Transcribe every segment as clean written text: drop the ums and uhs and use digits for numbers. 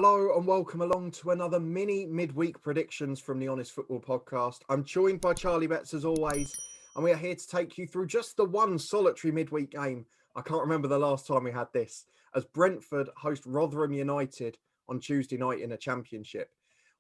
Hello and welcome along to another mini midweek predictions from the Honest Football Podcast. I'm joined by Charlie Betts as always, and we are here to take you through just the one solitary midweek game. I can't remember the last time we had this, as Brentford host Rotherham United on Tuesday night in a championship.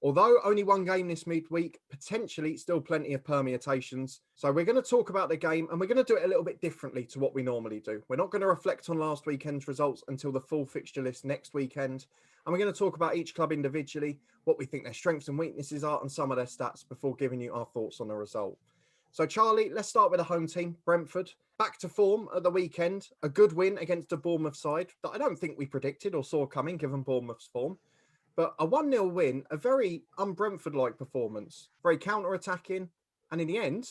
Although only one game this midweek, potentially still plenty of permutations. So we're going to talk about the game and we're going to do it a little bit differently to what we normally do. We're not going to reflect on last weekend's results until the full fixture list next weekend. And we're going to talk about each club individually, what we think their strengths and weaknesses are and some of their stats before giving you our thoughts on the result. So Charlie, let's start with the home team, Brentford. Back to form at the weekend. A good win against a Bournemouth side that I don't think we predicted or saw coming given Bournemouth's form. But a 1-0 win, a very un-Brentford-like performance, very counter-attacking, and in the end,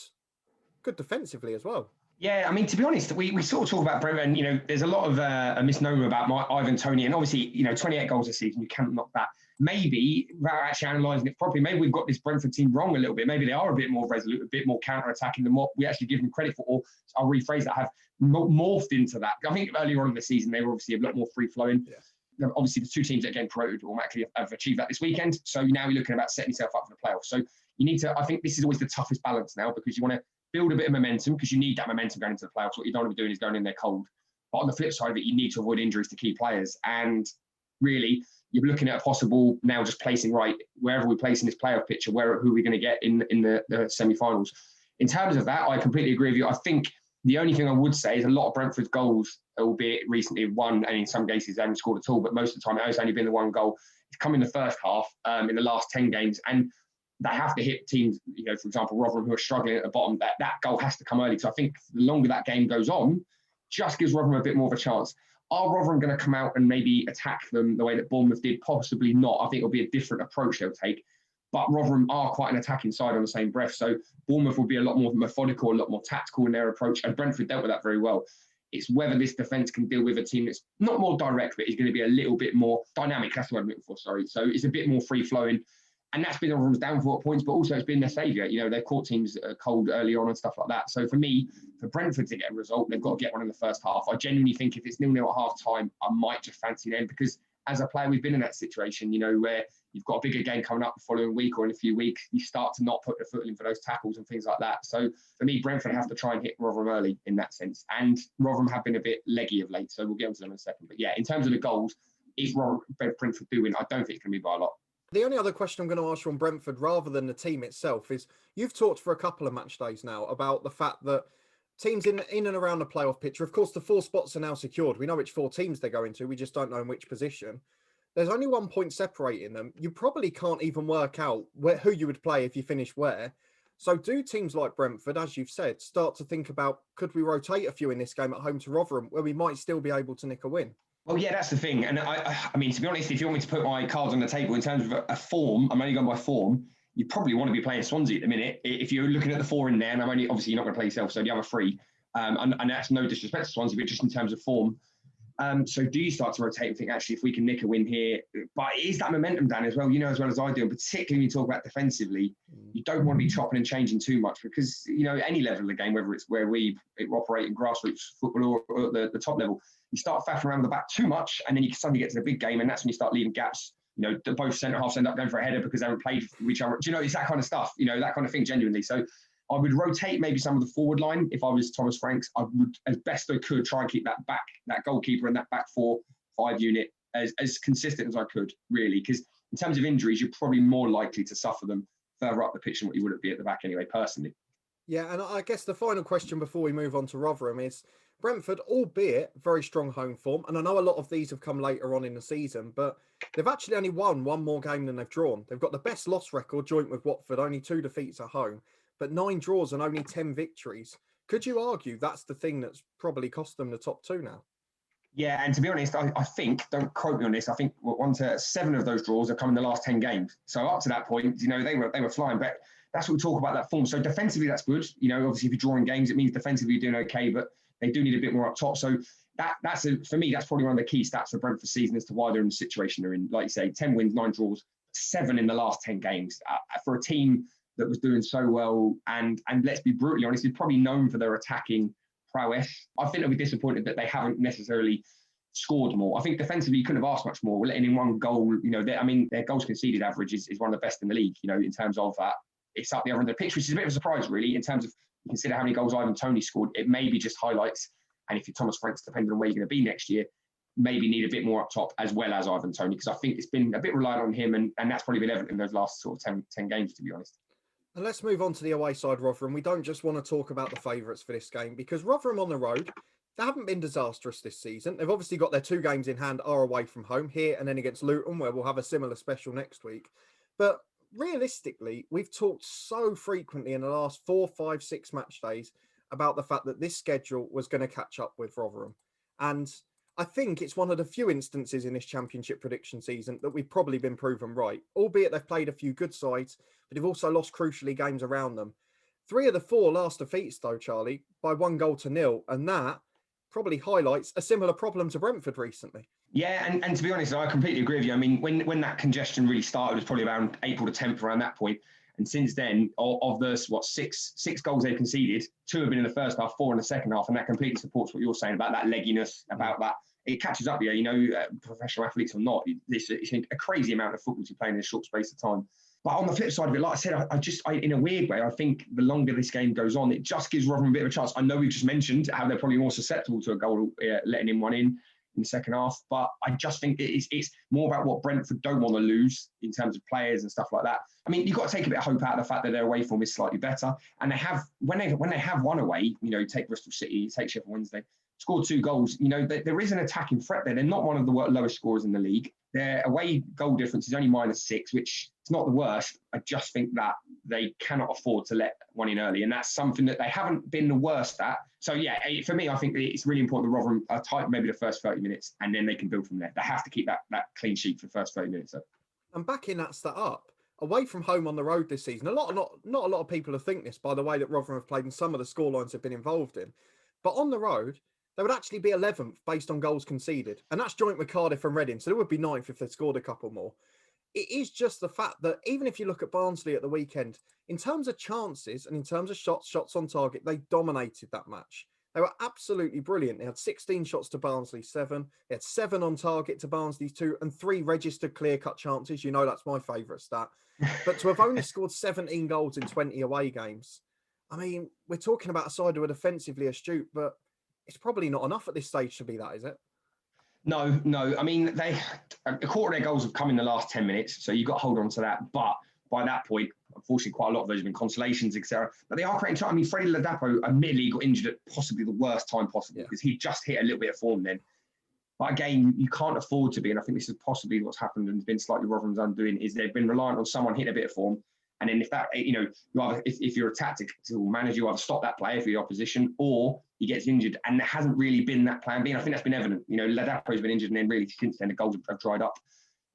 good defensively as well. Yeah, I mean, to be honest, we sort of talk about Brentford, and, there's a lot of a misnomer about Ivan Toney, and obviously, 28 goals a season, you can't knock that. Maybe, without actually analysing it properly, maybe we've got this Brentford team wrong a little bit. Maybe they are a bit more resolute, a bit more counter-attacking than what we actually give them credit for, or I'll rephrase that, have morphed into that. I think earlier on in the season, they were obviously a lot more free-flowing. Yeah. Obviously, the two teams that are getting promoted automatically have achieved that this weekend. So now you're looking about setting yourself up for the playoffs. So you need to, I think this is always the toughest balance now, because you want to build a bit of momentum, because you need that momentum going into the playoffs. What you don't want to be doing is going in there cold. But on the flip side of it, you need to avoid injuries to key players. And really, you're looking at a possible now just placing right, wherever we place in this playoff picture, who are we going to get in the semi-finals. In terms of that, I completely agree with you. I think the only thing I would say is a lot of Brentford's goals, albeit recently one, and in some cases they haven't scored at all, but most of the time it has only been the one goal. It's come in the first half in the last 10 games, and they have to hit teams, for example, Rotherham, who are struggling at the bottom. That goal has to come early. So I think the longer that game goes on, just gives Rotherham a bit more of a chance. Are Rotherham going to come out and maybe attack them the way that Bournemouth did? Possibly not. I think it'll be a different approach they'll take. But Rotherham are quite an attacking side on the same breath. So Bournemouth will be a lot more methodical, a lot more tactical in their approach. And Brentford dealt with that very well. It's whether this defence can deal with a team that's not more direct, but is going to be a little bit more dynamic. That's the word I'm looking for, sorry. So it's a bit more free-flowing. And that's been Rotherham's downfall at points, but also it's been their saviour. They've caught teams cold early on and stuff like that. So for me, for Brentford to get a result, they've got to get one in the first half. I genuinely think if it's 0-0 at half-time, I might just fancy them, because as a player, we've been in that situation, where you've got a bigger game coming up the following week or in a few weeks, you start to not put the foot in for those tackles and things like that. So for me, Brentford have to try and hit Rotherham early in that sense. And Rotherham have been a bit leggy of late, so we'll get onto them in a second. But yeah, in terms of the goals, if Brentford do win, I don't think it's going to be by a lot. The only other question I'm going to ask you on Brentford, rather than the team itself, is you've talked for a couple of match days now about the fact that teams in and around the playoff picture, of course, the 4 spots are now secured. We know which 4 teams they're going to. We just don't know in which position. There's only 1 point separating them. You probably can't even work out who you would play if you finish where. So do teams like Brentford, as you've said, start to think about, could we rotate a few in this game at home to Rotherham, where we might still be able to nick a win? Well, yeah, that's the thing. And I mean, to be honest, if you want me to put my cards on the table in terms of a form, I'm only going by form, you probably want to be playing Swansea at the minute. If you're looking at the 4 in there, and obviously you're not going to play yourself, so the other 3. And that's no disrespect to Swansea, but just in terms of form. So do you start to rotate and think, actually, if we can nick a win here, but it is that momentum, Dan, as well, as well as I do, and particularly when you talk about defensively, you don't want to be chopping and changing too much, because, any level of the game, whether it's where we operate in grassroots football or at the top level, you start faffing around the back too much, and then you suddenly get to the big game, and that's when you start leaving gaps. Both centre-halves end up going for a header because they haven't played with each other. It's that kind of stuff, that kind of thing, genuinely. So I would rotate maybe some of the forward line. If I was Thomas Franks, I would, as best I could, try and keep that goalkeeper and that back 4-5 unit as consistent as I could, really. Because in terms of injuries, you're probably more likely to suffer them further up the pitch than what you would be at the back anyway, personally. Yeah, and I guess the final question before we move on to Rotherham is, Brentford, albeit very strong home form, and I know a lot of these have come later on in the season, but they've actually only won 1 more game than they've drawn. They've got the best loss record joint with Watford, only 2 defeats at home, but 9 draws and only 10 victories. Could you argue that's the thing that's probably cost them the top 2 now? Yeah, and to be honest, I think, don't quote me on this, I think 1 to 7 of those draws have come in the last 10 games. So up to that point, they were flying, but that's what we talk about, that form. So defensively, that's good. Obviously, if you're drawing games, it means defensively you're doing okay, but they do need a bit more up top. So for me, that's probably one of the key stats for Brentford season as to why they're in the situation they're in. Like you say, 10 wins, 9 draws, 7 in the last 10 games. For a team that was doing so well, and let's be brutally honest, is probably known for their attacking prowess. I think they'll be disappointed that they haven't necessarily scored more. I think defensively, you couldn't have asked much more. We're letting in one goal. Their goals conceded average is one of the best in the league. In terms of that, it's up the other end of the pitch, which is a bit of a surprise, really, in terms of you consider how many goals Ivan Toney scored. It maybe just highlights, and if you're Thomas Franks, depending on where you're going to be next year, maybe need a bit more up top as well as Ivan Toney, because I think it's been a bit reliant on him, and that's probably been evident in those last sort of 10 games, to be honest. And let's move on to the away side, Rotherham. We don't just want to talk about the favourites for this game, because Rotherham on the road, they haven't been disastrous this season. They've obviously got their 2 games in hand are away from home, here and then against Luton, where we'll have a similar special next week. But realistically, we've talked so frequently in the last 4, 5, 6 match days about the fact that this schedule was going to catch up with Rotherham. And I think it's one of the few instances in this championship prediction season that we've probably been proven right, albeit they've played a few good sides, but they've also lost crucially games around them. 3 of the 4 last defeats, though, Charlie, by 1-0, and that probably highlights a similar problem to Brentford recently. Yeah, and to be honest, I completely agree with you. I mean, when that congestion really started, it was probably around April the 10th, around that point. And since then, of the six goals they've conceded, 2 have been in the first half, 4 in the second half, and that completely supports what you're saying about that legginess, about that. It catches up, professional athletes or not. It's a crazy amount of football to play in a short space of time. But on the flip side of it, like I said, I in a weird way, I think the longer this game goes on, it just gives Rotherham a bit of a chance. I know we've just mentioned how they're probably more susceptible to a goal, letting in one in the second half. But I just think it's more about what Brentford don't want to lose in terms of players and stuff like that. I mean, you've got to take a bit of hope out of the fact that their away form is slightly better. And they have, when they have won away, take Bristol City, take Sheffield Wednesday, scored 2 goals, there is an attacking threat there. They're not one of the lowest scorers in the league. Their away goal difference is only -6, which is not the worst. I just think that they cannot afford to let one in early. And that's something that they haven't been the worst at. So, yeah, for me, I think it's really important that Rotherham are tight maybe the first 30 minutes, and then they can build from there. They have to keep that clean sheet for the first 30 minutes. So. And backing that stat up, away from home on the road this season, not a lot of people have think this by the way that Rotherham have played and some of the scorelines have been involved in. But on the road, they would actually be 11th based on goals conceded. And that's joint with Cardiff and Reading. So they would be 9th if they scored a couple more. It is just the fact that even if you look at Barnsley at the weekend, in terms of chances and in terms of shots on target, they dominated that match. They were absolutely brilliant. They had 16 shots to Barnsley, 7. They had 7 on target to Barnsley, 2, and 3 registered clear-cut chances. That's my favourite stat. But to have only scored 17 goals in 20 away games, I mean, we're talking about a side who are defensively astute, but it's probably not enough at this stage to be that, is it? No. I mean, a quarter of their goals have come in the last 10 minutes, so you've got to hold on to that. But by that point, unfortunately, quite a lot of those have been consolations, etc. But they are creating time. I mean, Freddie Ladapo admittedly got injured at possibly the worst time possible because he just hit a little bit of form then. But again, you can't afford to be, and I think this is possibly what's happened and has been slightly Rotherham's undoing, is they've been reliant on someone hitting a bit of form. And then if that, if you're a tactical manager, you either stop that player for your opposition or he gets injured. And there hasn't really been that plan B. And I think that's been evident. Ladapo's been injured and then really since then the goals have dried up.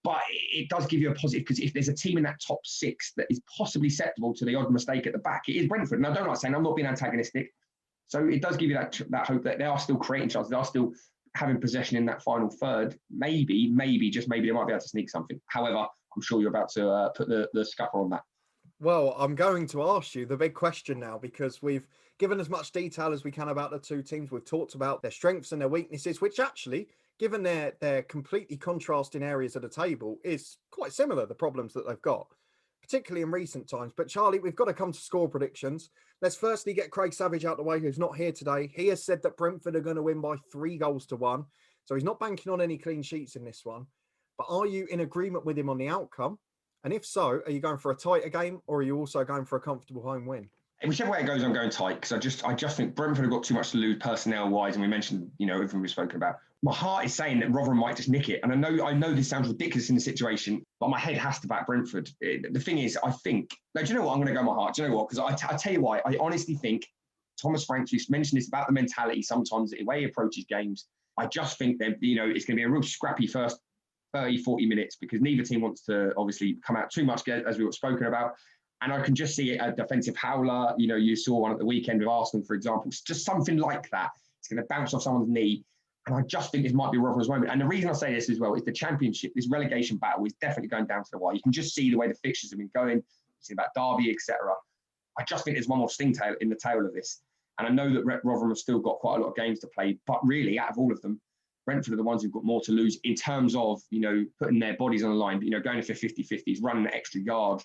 But it does give you a positive because if there's a team in that top 6 that is possibly susceptible to the odd mistake at the back, it is Brentford. And I don't like saying I'm not being antagonistic. So it does give you that hope that they are still creating chances. They are still having possession in that final third. Maybe they might be able to sneak something. However, I'm sure you're about to put the scupper on that. Well, I'm going to ask you the big question now because we've given as much detail as we can about the 2 teams. We've talked about their strengths and their weaknesses, which actually, given their completely contrasting areas of the table, is quite similar, the problems that they've got, particularly in recent times. But Charlie, we've got to come to score predictions. Let's firstly get Craig Savage out the way, who's not here today. He has said that Brentford are going to win by 3-1. So he's not banking on any clean sheets in this one. But are you in agreement with him on the outcome? And if so, are you going for a tighter game or are you also going for a comfortable home win? Whichever way it goes, I'm going tight because I just think Brentford have got too much to lose personnel-wise, and we mentioned everything we've spoken about. My heart is saying that Rotherham might just nick it, and I know this sounds ridiculous in the situation, but my head has to back Brentford. The thing is, I think. Do you know what? I'm going to go my heart. Do you know what? Because I tell you why. I honestly think Thomas Franks, you mentioned this about the mentality sometimes the way he approaches games. I just think that it's going to be a real scrappy first 30, 40 minutes because neither team wants to obviously come out too much as we were spoken about. And I can just see a defensive howler. You saw one at the weekend with Arsenal, for example. It's just something like that. It's going to bounce off someone's knee. And I just think this might be Rotherham's moment. And the reason I say this as well is the Championship, this relegation battle is definitely going down to the wire. You can just see the way the fixtures have been going. See about Derby, etc. I just think there's one more stingtail in the tail of this. And I know that Rotherham have still got quite a lot of games to play. But really, out of all of them, Brentford are the ones who've got more to lose in terms of, putting their bodies on the line, going for 50-50s, running an extra yard.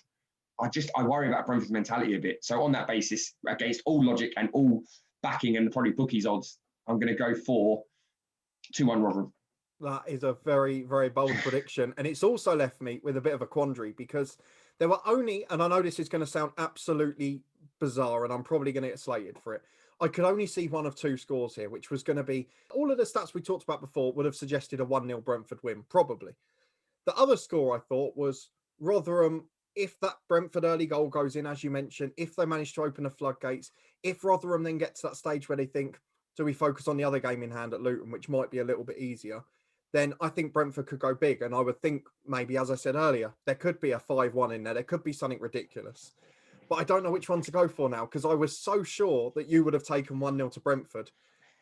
I worry about Brentford's mentality a bit. So on that basis, against all logic and all backing and probably bookies odds, I'm going to go for 2-1 Rotherham. That is a very, very bold prediction. And it's also left me with a bit of a quandary because there were only, and I know this is going to sound absolutely bizarre and I'm probably going to get slated for it. I could only see one of two scores here, which was going to be all of the stats we talked about before would have suggested a 1-0 Brentford win, probably. The other score I thought was Rotherham, if that Brentford early goal goes in, as you mentioned, if they manage to open the floodgates, if Rotherham then gets to that stage where they think, do we focus on the other game in hand at Luton, which might be a little bit easier, then I think Brentford could go big. And I would think maybe, as I said earlier, there could be a 5-1 in there. There could be something ridiculous. But I don't know which one to go for now because I was so sure that you would have taken 1-0 to Brentford.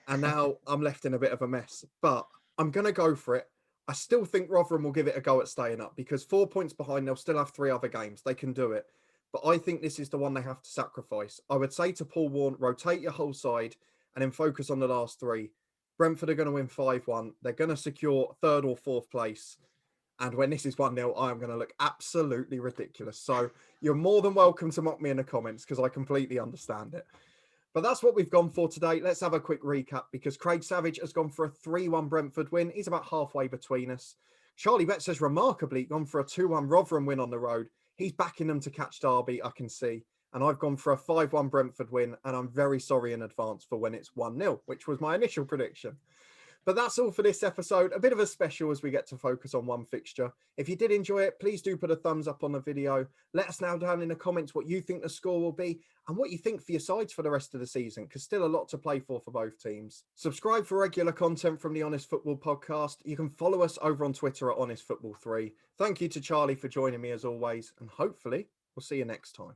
And now I'm left in a bit of a mess. But I'm going to go for it. I still think Rotherham will give it a go at staying up because 4 points behind, they'll still have 3 other games. They can do it. But I think this is the one they have to sacrifice. I would say to Paul Warne, rotate your whole side and then focus on the last 3. Brentford are going to win 5-1. They're going to secure 3rd or 4th place. And when this is 1-0, I am going to look absolutely ridiculous. So you're more than welcome to mock me in the comments because I completely understand it. But that's what we've gone for today. Let's have a quick recap because Craig Savage has gone for a 3-1 Brentford win. He's about halfway between us. Charlie Betts has remarkably gone for a 2-1 Rotherham win on the road. He's backing them to catch Derby, I can see. And I've gone for a 5-1 Brentford win. And I'm very sorry in advance for when it's 1-0, which was my initial prediction. But that's all for this episode. A bit of a special as we get to focus on one fixture. If you did enjoy it, please do put a thumbs up on the video. Let us know down in the comments what you think the score will be and what you think for your sides for the rest of the season, because still a lot to play for both teams. Subscribe for regular content from the Honest Football Podcast. You can follow us over on Twitter at HonestFootball3. Thank you to Charlie for joining me as always, and hopefully we'll see you next time.